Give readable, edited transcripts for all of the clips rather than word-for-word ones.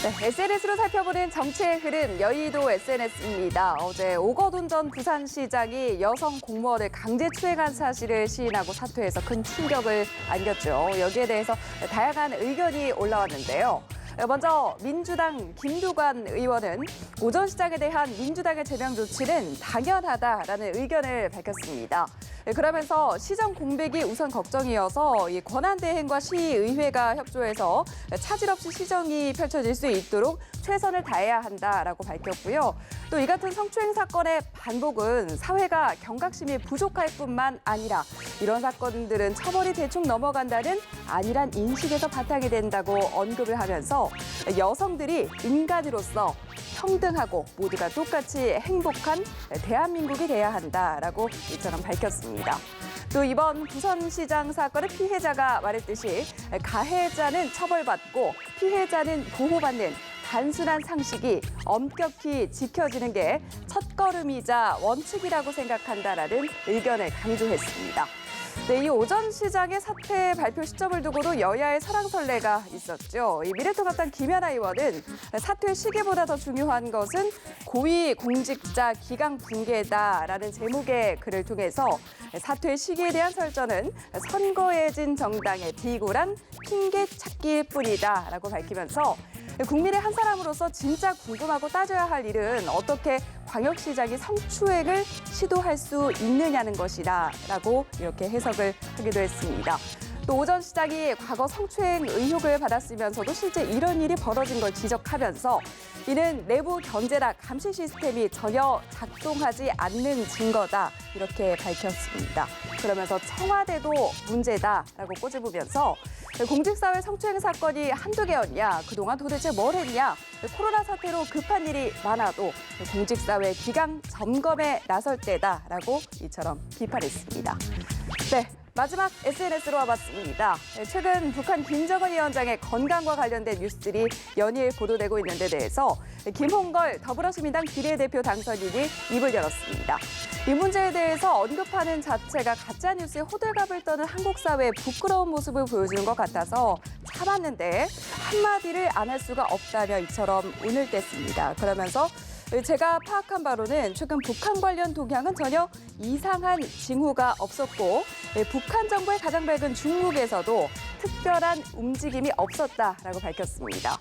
네, SNS로 살펴보는 정치의 흐름, 여의도 SNS입니다. 어제 오거돈 전 부산시장이 여성 공무원을 강제 추행한 사실을 시인하고 사퇴해서 큰 충격을 안겼죠. 여기에 대해서 다양한 의견이 올라왔는데요. 먼저 민주당 김두관 의원은 오 전 시장에 대한 민주당의 제명 조치는 당연하다라는 의견을 밝혔습니다. 그러면서 시정 공백이 우선 걱정이어서 이 권한대행과 시의회가 협조해서 차질 없이 시정이 펼쳐질 수 있도록 최선을 다해야 한다라고 밝혔고요. 또 이 같은 성추행 사건의 반복은 사회가 경각심이 부족할 뿐만 아니라 이런 사건들은 처벌이 대충 넘어간다는 안일한 인식에서 바탕이 된다고 언급을 하면서 여성들이 인간으로서 평등하고 모두가 똑같이 행복한 대한민국이 돼야 한다라고 이처럼 밝혔습니다. 또 이번 부산시장 사건의 피해자가 말했듯이 가해자는 처벌받고 피해자는 보호받는 단순한 상식이 엄격히 지켜지는 게 첫걸음이자 원칙이라고 생각한다라는 의견을 강조했습니다. 네, 이 오 전 시장의 사퇴 발표 시점을 두고도 여야의 설왕설래가 있었죠. 이 미래통합당 김연아 의원은 사퇴 시기보다 더 중요한 것은 고위공직자 기강 붕괴다라는 제목의 글을 통해서 사퇴 시기에 대한 설전은 선거에 진 정당의 비굴한 핑계 찾기일 뿐이다라고 밝히면서 국민의 한 사람으로서 진짜 궁금하고 따져야 할 일은 어떻게 광역시장이 성추행을 시도할 수 있느냐는 것이다라고 이렇게 해석을 하기도 했습니다. 또 오 전 시장이 과거 성추행 의혹을 받았으면서도 실제 이런 일이 벌어진 걸 지적하면서 이는 내부 견제나 감시 시스템이 전혀 작동하지 않는 증거다 이렇게 밝혔습니다. 그러면서 청와대도 문제다라고 꼬집으면서 공직사회 성추행 사건이 한두 개였냐, 그동안 도대체 뭘 했냐, 코로나 사태로 급한 일이 많아도 공직사회 기강 점검에 나설 때다라고 이처럼 비판했습니다. 네. 마지막 SNS로 와봤습니다. 최근 북한 김정은 위원장의 건강과 관련된 뉴스들이 연일 보도되고 있는 데 대해서 김홍걸 더불어시민당 비례대표 당선인이 입을 열었습니다. 이 문제에 대해서 언급하는 자체가 가짜뉴스에 호들갑을 떠는 한국 사회의 부끄러운 모습을 보여주는 것 같아서 참았는데 한마디를 안 할 수가 없다며 이처럼 운을 뗐습니다. 그러면서 제가 파악한 바로는 최근 북한 관련 동향은 전혀 이상한 징후가 없었고 북한 정부의 가장 밝은 중국에서도 특별한 움직임이 없었다라고 밝혔습니다.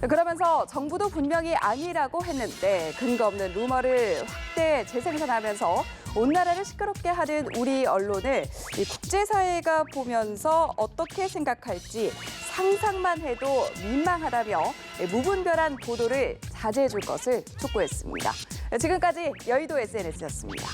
그러면서 정부도 분명히 아니라고 했는데 근거 없는 루머를 확대 재생산하면서 온 나라를 시끄럽게 하는 우리 언론을 국제사회가 보면서 어떻게 생각할지 상상만 해도 민망하다며 무분별한 보도를 자제해 줄 것을 촉구했습니다. 지금까지 여의도 SNS였습니다.